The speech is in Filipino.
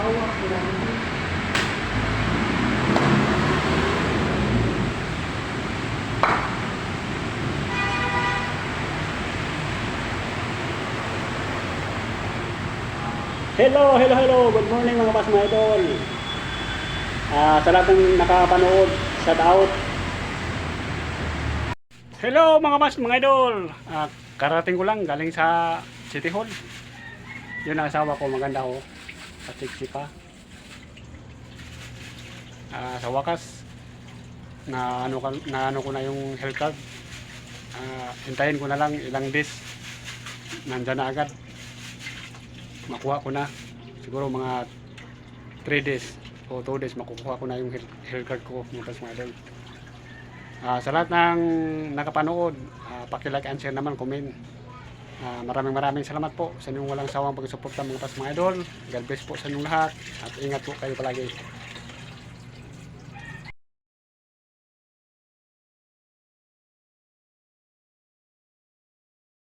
Hello, hello, hello. Good morning mga boss mga idol. Sa lahat ng nakapanood, shout out. Hello mga boss mga idol. Karating ko lang galing sa City Hall. Yun ang asawa ko, maganda ko. Patiksi pa. Sa wakas na ano ko na yung health card. Hintayin ko na lang ilang days. Nandyan na agad. Makuha ko na siguro mga 3 days o 2 days makukuha ko na yung health card ko mga mga idol. Sa lahat ng nakapanood, paki-like and share naman, comment. Maraming salamat po sa inyong walang sawang pagsuporta mga mga idol. God bless po sa inyong lahat at ingat po kayo palagi.